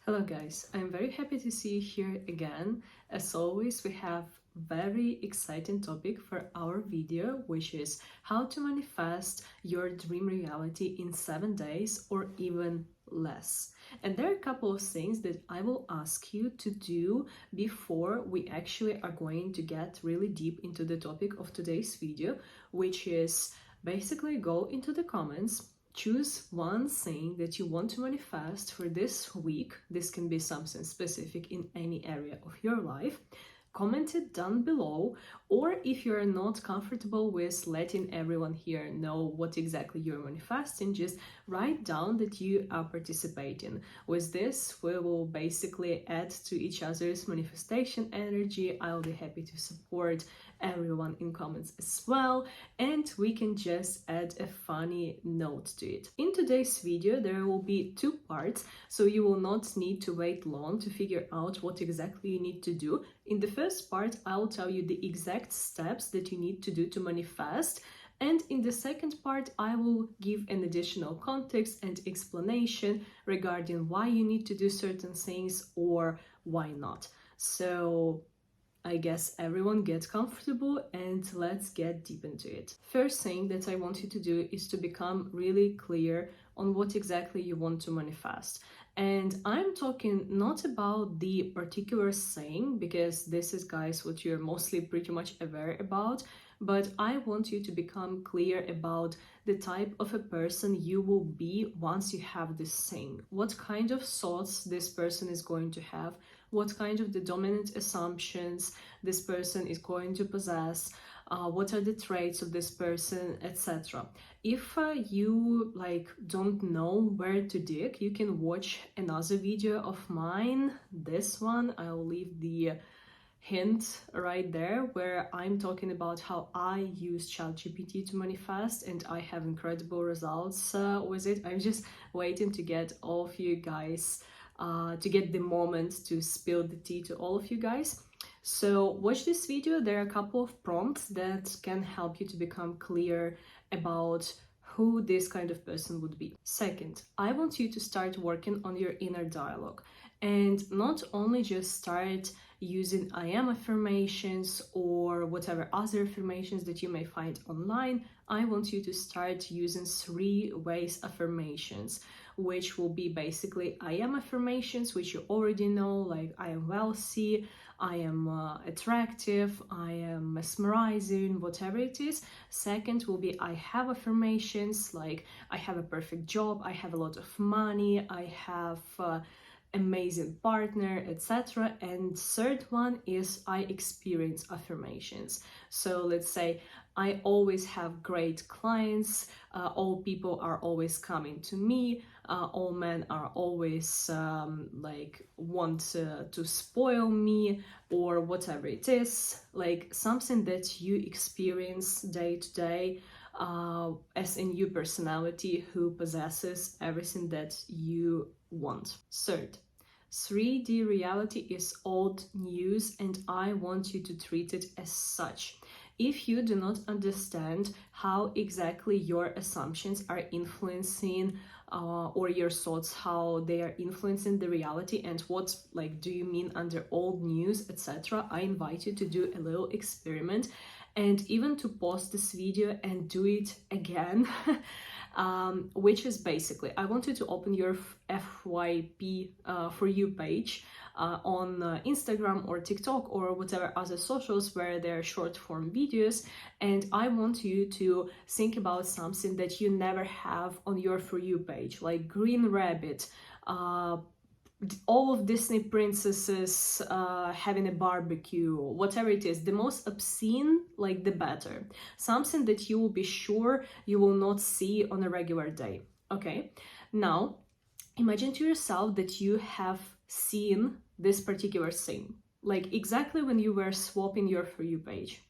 Hello guys, I'm very happy to see you here again. As always, we have very exciting topic for our video, which is how to manifest your dream reality in 7 days or even less. And there are a couple of things that I will ask you to do before we actually are going to get really deep into the topic of today's video, which is basically go into the comments. Choose one thing that you want to manifest for this week. This can be something specific in any area of your life. Comment it down below, or if you're not comfortable with letting everyone here know what exactly you're manifesting, just write down that you are participating. With this, we will basically add to each other's manifestation energy. I'll be happy to support everyone in comments as well, and we can just add a funny note to it. In today's video, there will be 2 parts, so you will not need to wait long to figure out what exactly you need to do. In the first part, I'll tell you the exact steps that you need to do to manifest. And in the second part, I will give an additional context and explanation regarding why you need to do certain things or why not. So I guess everyone get comfortable and let's get deep into it. First thing that I want you to do is to become really clear on what exactly you want to manifest. And I'm talking not about the particular thing, because this is, guys, what you're mostly pretty much aware about, but I want you to become clear about the type of a person you will be once you have this thing. What kind of thoughts this person is going to have, what kind of the dominant assumptions this person is going to possess, what are the traits of this person, etc. If you don't know where to dig, you can watch another video of mine. This one, I'll leave the hint right there, where I'm talking about how I use ChatGPT to manifest, and I have incredible results with it. I'm just waiting to get all of you guys to get the moment to spill the tea to all of you guys. So watch this video. There are a couple of prompts that can help you to become clear about who this kind of person would be. Second, I want you to start working on your inner dialogue, and not only just start using I am affirmations or whatever other affirmations that you may find online. I want you to start using 3 ways affirmations, which will be basically I am affirmations, which you already know, like I am wealthy, I am attractive, I am mesmerizing, whatever it is. Second will be I have affirmations, like I have a perfect job, I have a lot of money, I have amazing partner, etc. And third one is I experience affirmations. So let's say I always have great clients, all people are always coming to me, all men are always want to spoil me, or whatever it is, like something that you experience day to day as a new personality who possesses everything that you want. Third, 3D reality is old news, and I want you to treat it as such. If you do not understand how exactly your assumptions are influencing or your thoughts, how they are influencing the reality, and what do you mean under old news, etc., I invite you to do a little experiment and even to pause this video and do it again. Which is basically, I want you to open your FYP For You page on Instagram or TikTok or whatever other socials where there are short form videos, and I want you to think about something that you never have on your For You page, like Green Rabbit, all of Disney princesses having a barbecue, whatever it is, the most obscene, the better. Something that you will be sure you will not see on a regular day. Okay, now imagine to yourself that you have seen this particular thing, like exactly when you were swapping your For You page.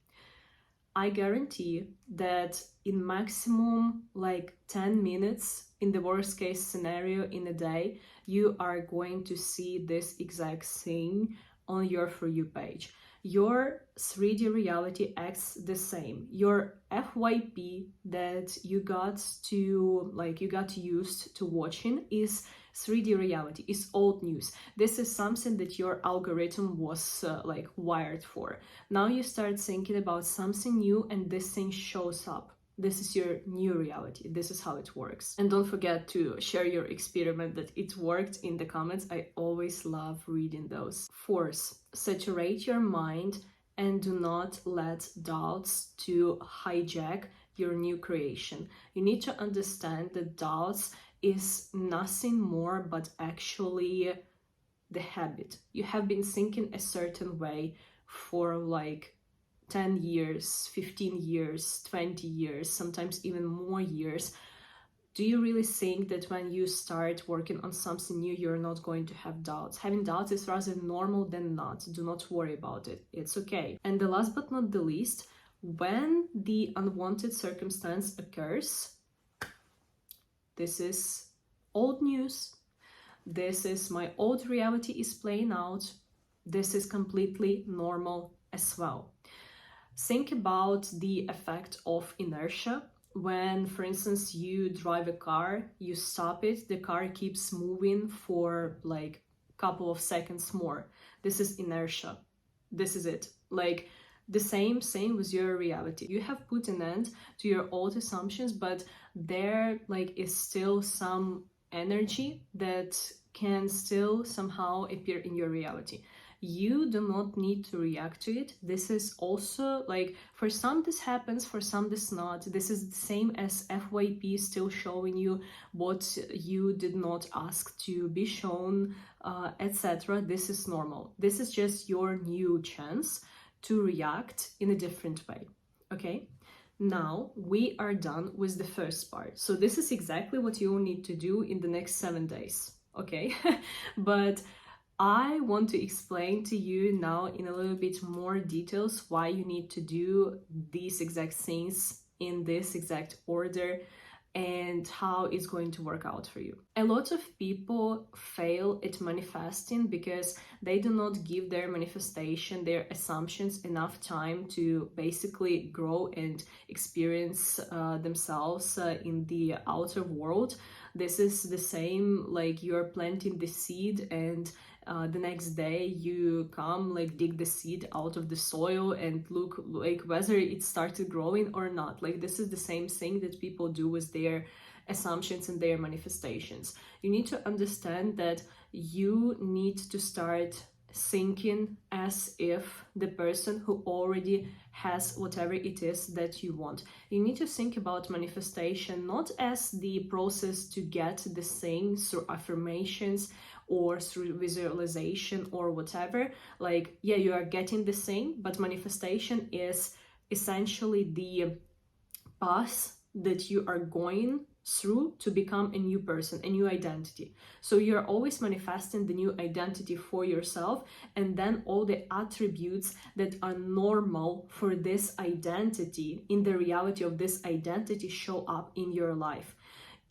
I guarantee that in maximum 10 minutes, in the worst case scenario in a day, you are going to see this exact thing on your For You page. Your 3D reality acts the same. Your FYP that you got used to watching is 3D reality is old news. This is something that your algorithm was like wired for. Now you start thinking about something new and this thing shows up. This is your new reality. This is how it works. And don't forget to share your experiment that it worked in the comments. I always love reading those. Fourth, saturate your mind and do not let doubts to hijack your new creation. You need to understand that doubts is nothing more but actually the habit. You have been thinking a certain way for like 10 years, 15 years, 20 years, sometimes even more years. Do you really think that when you start working on something new, you're not going to have doubts? Having doubts is rather normal than not. Do not worry about it. It's okay. And the last but not the least, when the unwanted circumstance occurs, this is old news. This is my old reality is playing out. This is completely normal as well. Think about the effect of inertia. When, for instance, you drive a car, you stop it, the car keeps moving for like a couple of seconds more. This is inertia. This is it. Like the same with your reality. You have put an end to your old assumptions, but there like is still some energy that can still somehow appear in your reality. You do not need to react to it. This is also like, for some this happens, for some this not. This is the same as FYP still showing you what you did not ask to be shown, etc. This is normal. This is just your new chance to react in a different way. Okay? Now we are done with the first part. So this is exactly what you will need to do in the next 7 days. Okay? But I want to explain to you now in a little bit more details why you need to do these exact things in this exact order and how it's going to work out for you. A lot of people fail at manifesting because they do not give their manifestation, their assumptions enough time to basically grow and experience themselves in the outer world. This is the same like you're planting the seed and the next day you come like dig the seed out of the soil and look like whether it started growing or not. Like this is the same thing that people do with their assumptions and their manifestations. You need to understand that you need to start thinking as if the person who already has whatever it is that you want. You need to think about manifestation not as the process to get the thing through affirmations or through visualization or whatever. Like, yeah, you are getting the same, but manifestation is essentially the path that you are going through to become a new person, a new identity. So you're always manifesting the new identity for yourself, and then all the attributes that are normal for this identity in the reality of this identity show up in your life.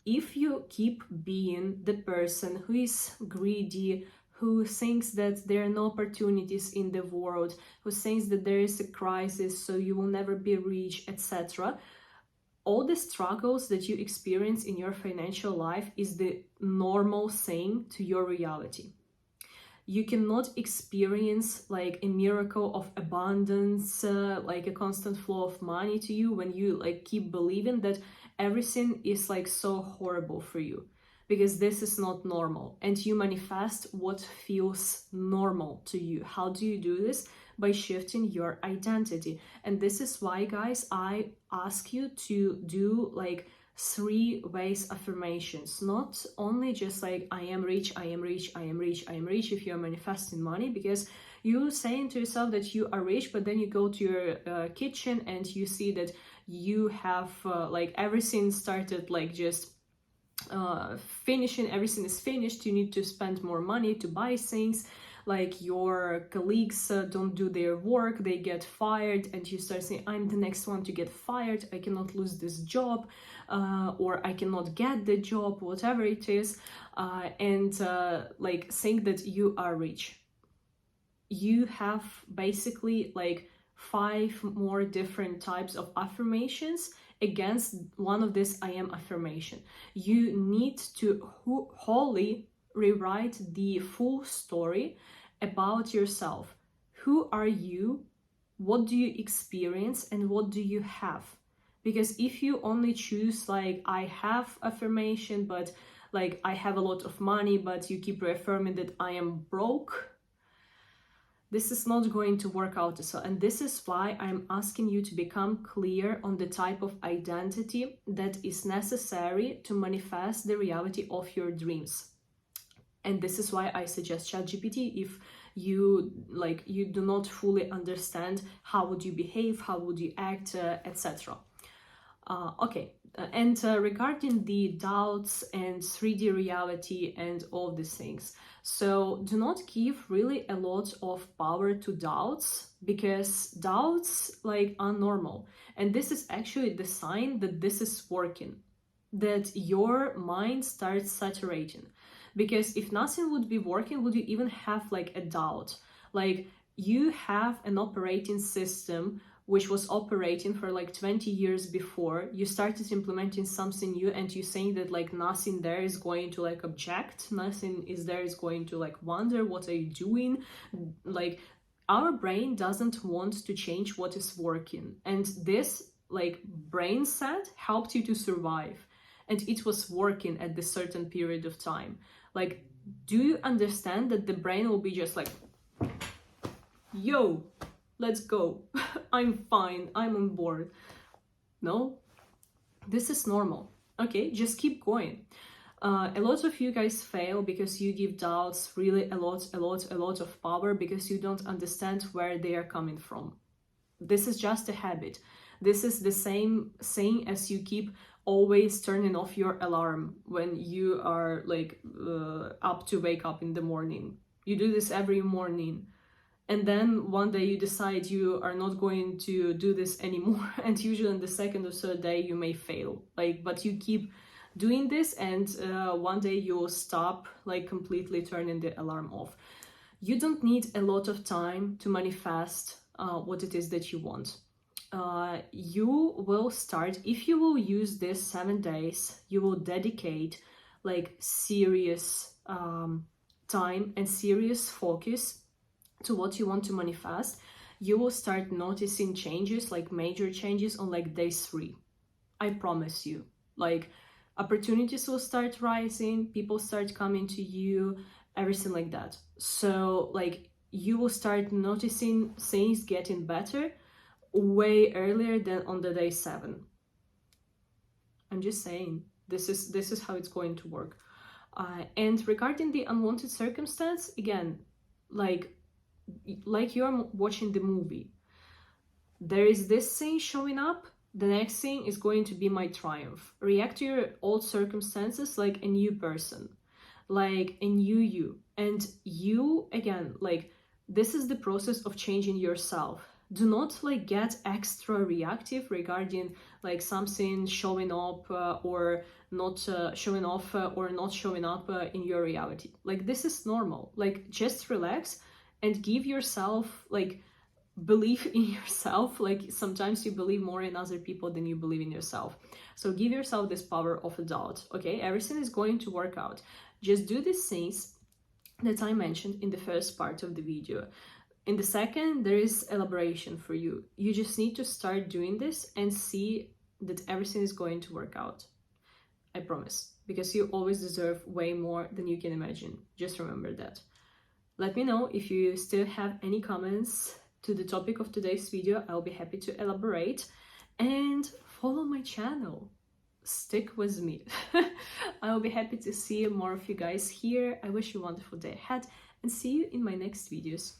If you keep being the person who is greedy, who thinks that there are no opportunities in the world, who thinks that there is a crisis, so you will never be rich, etc., all the struggles that you experience in your financial life is the normal thing to your reality. You cannot experience like a miracle of abundance, like a constant flow of money to you when you like keep believing that everything is like so horrible for you, because this is not normal, and you manifest what feels normal to you. How do you do this? By shifting your identity. And this is why, guys, I ask you to do like 3 ways affirmations, not only just like I am rich, I am rich, I am rich, I am rich if you're manifesting money, because you're saying to yourself that you are rich, but then you go to your kitchen and you see that you have like everything started like just finishing, everything is finished, you need to spend more money to buy things, like your colleagues don't do their work, they get fired, and you start saying, I'm the next one to get fired, I cannot lose this job, or I cannot get the job, whatever it is, and like think that you are rich. You have basically like 5 more different types of affirmations against one of this I am affirmation. You need to wholly rewrite the full story about yourself. Who are you? What do you experience and what do you have? Because if you only choose like, I have affirmation, but like I have a lot of money, but you keep reaffirming that I am broke, this is not going to work out as well. And this is why I'm asking you to become clear on the type of identity that is necessary to manifest the reality of your dreams. And this is why I suggest ChatGPT. If you do not fully understand how would you behave, how would you act, etc. Regarding the doubts and 3D reality and all these things, so do not give really a lot of power to doubts, because doubts like are normal, and this is actually the sign that this is working, that your mind starts saturating. Because if nothing would be working, would you even have like a doubt? Like, you have an operating system which was operating for like 20 years before. You started implementing something new and you're saying that like nothing there is going to like object, nothing is there is going to like wonder what are you doing. Like, our brain doesn't want to change what is working, and this like brain set helped you to survive, and it was working at this certain period of time. Like, do you understand that the brain will be just like, yo, let's go, I'm fine, I'm on board? No, this is normal. Okay, just keep going. A lot of you guys fail because you give doubts really a lot of power, because you don't understand where they are coming from. This is just a habit. This is the same thing as you keep always turning off your alarm when you are like up to wake up in the morning. You do this every morning, and then one day you decide you are not going to do this anymore, and usually on the second or third day you may fail, like, but you keep doing this, and one day you'll stop like completely turning the alarm off. You don't need a lot of time to manifest what it is that you want. You will start, if you will use this 7 days, you will dedicate like serious time and serious focus to what you want to manifest. You will start noticing changes, like major changes, on like day 3. I promise you. Like, opportunities will start rising, people start coming to you, everything like that. So like, you will start noticing things getting better way earlier than on the day 7. I'm just saying, this is how it's going to work. And regarding the unwanted circumstance, again, like you're watching the movie, there is this thing showing up, the next thing is going to be my triumph. React to your old circumstances like a new person, like a new you. And you, again, like, this is the process of changing yourself. Do not like get extra reactive regarding like something showing up or not showing off or not showing up in your reality. Like, this is normal. Like, just relax and give yourself like believe in yourself. Like, sometimes you believe more in other people than you believe in yourself. So give yourself this power of a doubt. Okay, everything is going to work out. Just do these things that I mentioned in the first part of the video. In the second, there is elaboration for you. You just need to start doing this and see that everything is going to work out. I promise. Because you always deserve way more than you can imagine. Just remember that. Let me know if you still have any comments to the topic of today's video. I'll be happy to elaborate. And follow my channel. Stick with me. I'll be happy to see more of you guys here. I wish you a wonderful day ahead and see you in my next videos.